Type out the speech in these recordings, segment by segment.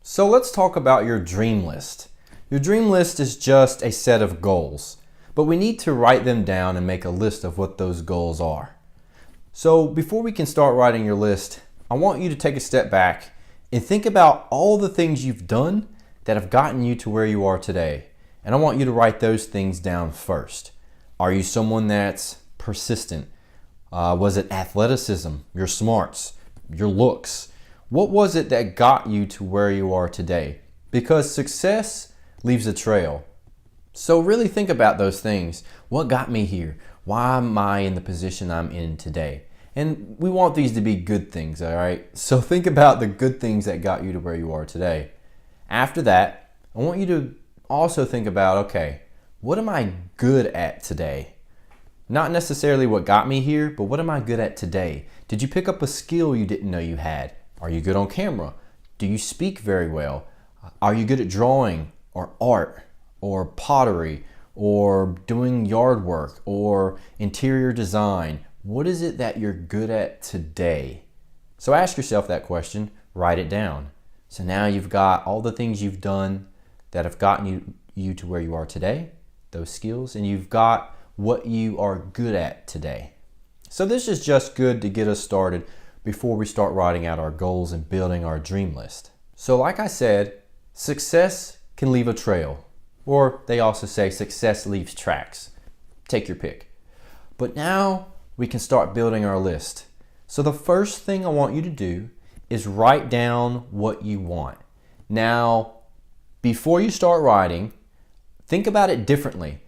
So let's talk about your dream list. Your dream list is just a set of goals, but we need to write them down and make a list of what those goals are. So before we can start writing your list, I want you to take a step back and think about all the things you've done that have gotten you to where you are today. And I want you to write those things down first. Are you someone that's persistent? Was it athleticism, your smarts, your looks? What was it that got you to where you are today? Because success leaves a trail. So really think about those things. What got me here? Why am I in the position I'm in today? And we want these to be good things, all right? So think about the good things that got you to where you are today. After that, I want you to also think about, okay, what am I good at today? Not necessarily what got me here, but what am I good at today? Did you pick up a skill you didn't know you had? Are you good on camera? Do you speak very well? Are you good at drawing or art or pottery or doing yard work or interior design? What is it that you're good at today? So ask yourself that question, write it down. So now you've got all the things you've done that have gotten you to where you are today, those skills, and you've got what you are good at today. So this is just good to get us started before we start writing out our goals and building our dream list. So like I said, success can leave a trail, or they also say success leaves tracks. Take your pick. But now we can start building our list. So the first thing I want you to do is write down what you want. Now, before you start writing, think about it differently.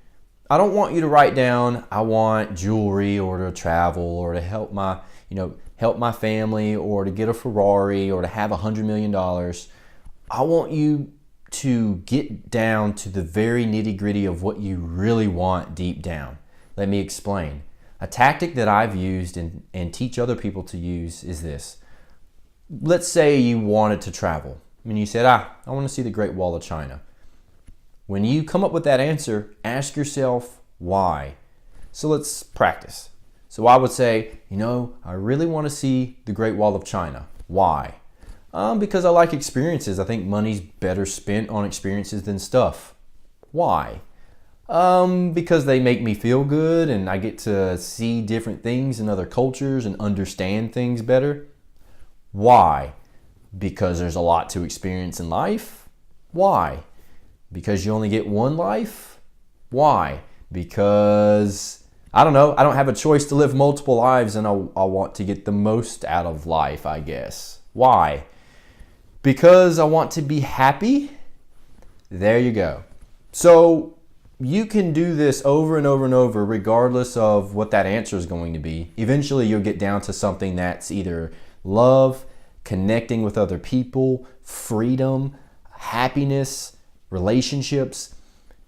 I don't want you to write down, I want jewelry or to travel or to help my family or to get a Ferrari or to have $100 million. I want you to get down to the very nitty-gritty of what you really want deep down. Let me explain. A tactic that I've used and teach other people to use is this. Let's say you wanted to travel and you said, I want to see the Great Wall of China. When you come up with that answer, ask yourself why. So let's practice. So I would say, I really want to see the Great Wall of China. Why? Because I like experiences. I think money's better spent on experiences than stuff. Why? Because they make me feel good and I get to see different things in other cultures and understand things better. Why? Because there's a lot to experience in life. Why? Because you only get one life? Why? Because, I don't have a choice to live multiple lives and I want to get the most out of life, I guess. Why? Because I want to be happy? There you go. So you can do this over and over and over regardless of what that answer is going to be. Eventually you'll get down to something that's either love, connecting with other people, freedom, happiness, relationships.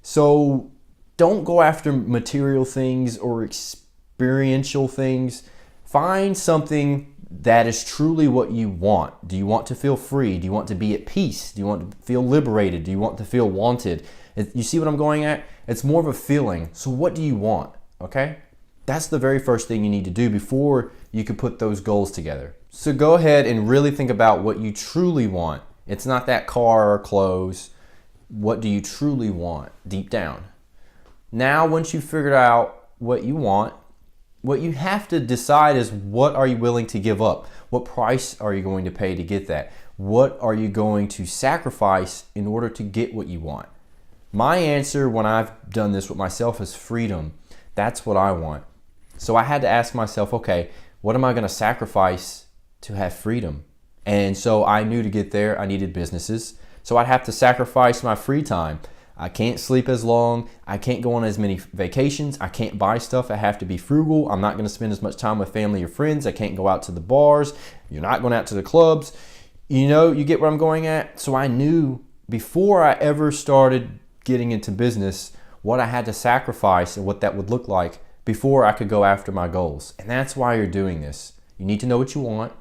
So don't go after material things or experiential things. Find something that is truly what you want. Do you want to feel free? Do you want to be at peace? Do you want to feel liberated? Do you want to feel wanted? You see what I'm going at? It's more of a feeling. So what do you want? Okay? That's the very first thing you need to do before you can put those goals together. So go ahead and really think about what you truly want. It's not that car or clothes. What do you truly want deep down? Now, once you've figured out what you want, what you have to decide is what are you willing to give up? What price are you going to pay to get that? What are you going to sacrifice in order to get what you want? My answer when I've done this with myself is freedom. That's what I want. So I had to ask myself, okay, what am I going to sacrifice to have freedom? And so I knew to get there, I needed businesses. So I'd have to sacrifice my free time. I can't sleep as long. I can't go on as many vacations. I can't buy stuff. I have to be frugal. I'm not going to spend as much time with family or friends. I can't go out to the bars. You're not going out to the clubs. You get where I'm going at? So I knew before I ever started getting into business what I had to sacrifice and what that would look like before I could go after my goals. And that's why you're doing this. You need to know what you want.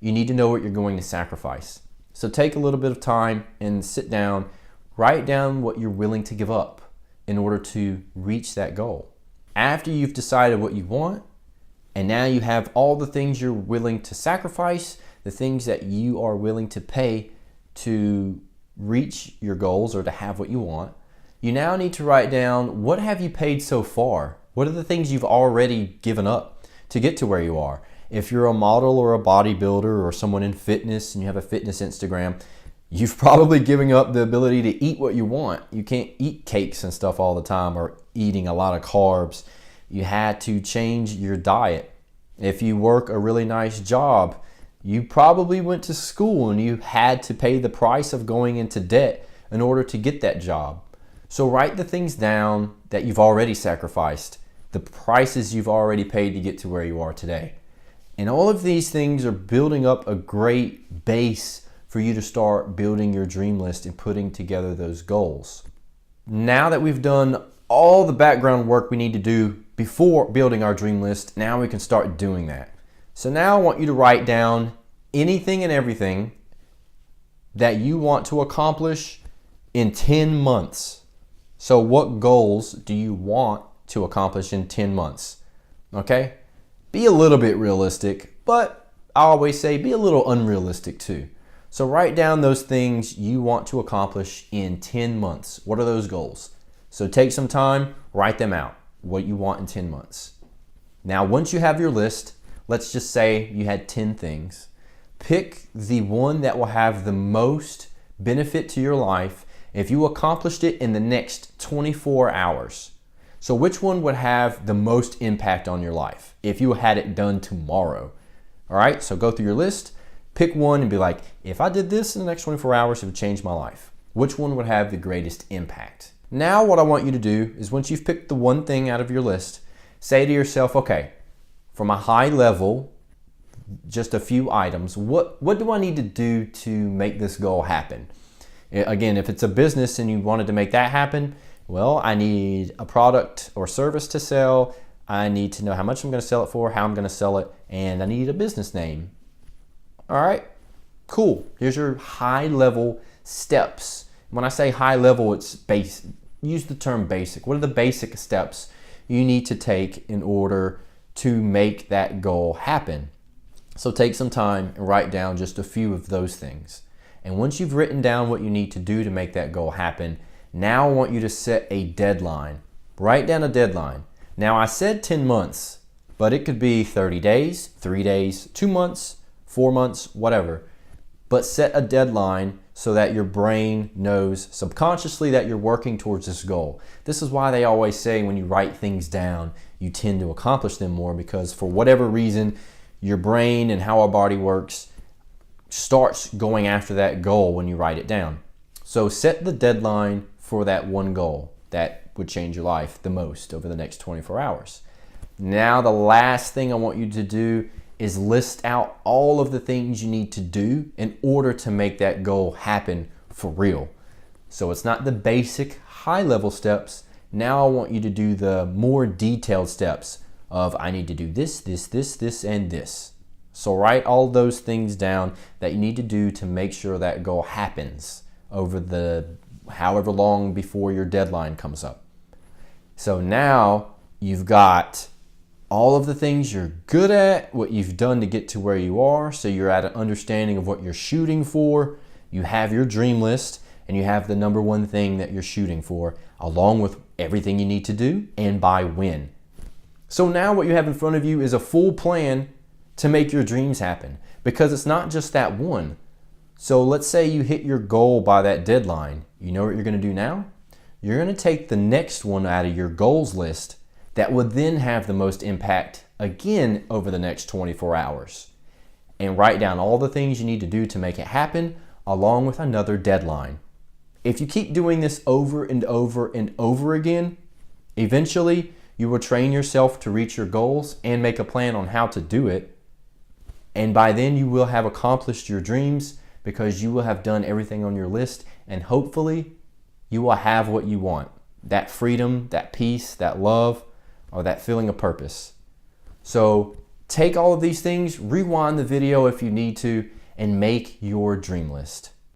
You need to know what you're going to sacrifice. So take a little bit of time and sit down, write down what you're willing to give up in order to reach that goal. After you've decided what you want, and now you have all the things you're willing to sacrifice, the things that you are willing to pay to reach your goals or to have what you want, you now need to write down what have you paid so far? What are the things you've already given up to get to where you are? If you're a model or a bodybuilder or someone in fitness and you have a fitness Instagram, you've probably given up the ability to eat what you want. You can't eat cakes and stuff all the time or eating a lot of carbs. You had to change your diet. If you work a really nice job, you probably went to school and you had to pay the price of going into debt in order to get that job. So write the things down that you've already sacrificed, the prices you've already paid to get to where you are today. And all of these things are building up a great base for you to start building your dream list and putting together those goals. Now that we've done all the background work we need to do before building our dream list, now we can start doing that. So now I want you to write down anything and everything that you want to accomplish in 10 months. So what goals do you want to accomplish in 10 months? Okay? Be a little bit realistic, but I always say be a little unrealistic too. So write down those things you want to accomplish in 10 months. What are those goals? So take some time, write them out, what you want in 10 months. Now, once you have your list, let's just say you had 10 things. Pick the one that will have the most benefit to your life if you accomplished it in the next 24 hours. So which one would have the most impact on your life if you had it done tomorrow? All right, so go through your list, pick one and be like, if I did this in the next 24 hours, it would change my life. Which one would have the greatest impact? Now what I want you to do is once you've picked the one thing out of your list, say to yourself, okay, from a high level, just a few items, what do I need to do to make this goal happen? Again, if it's a business and you wanted to make that happen, well, I need a product or service to sell. I need to know how much I'm going to sell it for, how I'm going to sell it, and I need a business name. All right, cool. Here's your high level steps. When I say high level, it's base. Use the term basic. What are the basic steps you need to take in order to make that goal happen? So take some time and write down just a few of those things. And once you've written down what you need to do to make that goal happen, now I want you to set a deadline. Write down a deadline. Now I said 10 months, but it could be 30 days, 3 days, 2 months, 4 months, whatever. But set a deadline so that your brain knows subconsciously that you're working towards this goal. This is why they always say when you write things down, you tend to accomplish them more, because for whatever reason, your brain and how our body works starts going after that goal when you write it down. So set the deadline for that one goal that would change your life the most over the next 24 hours. Now the last thing I want you to do is list out all of the things you need to do in order to make that goal happen for real. So it's not the basic high level steps. Now I want you to do the more detailed steps of I need to do this, this, this, this, and this. So write all those things down that you need to do to make sure that goal happens over the however long before your deadline comes up. So now you've got all of the things you're good at, what you've done to get to where you are, so you're at an understanding of what you're shooting for. You have your dream list, and you have the number one thing that you're shooting for, along with everything you need to do and by when. So now what you have in front of you is a full plan to make your dreams happen, because it's not just that one. So let's say you hit your goal by that deadline. You know what you're going to do now? You're going to take the next one out of your goals list that would then have the most impact again over the next 24 hours. And write down all the things you need to do to make it happen, along with another deadline. If you keep doing this over and over and over again, eventually you will train yourself to reach your goals and make a plan on how to do it. And by then you will have accomplished your dreams, because you will have done everything on your list, and hopefully you will have what you want. That freedom, that peace, that love, or that feeling of purpose. So take all of these things, rewind the video if you need to, and make your dream list.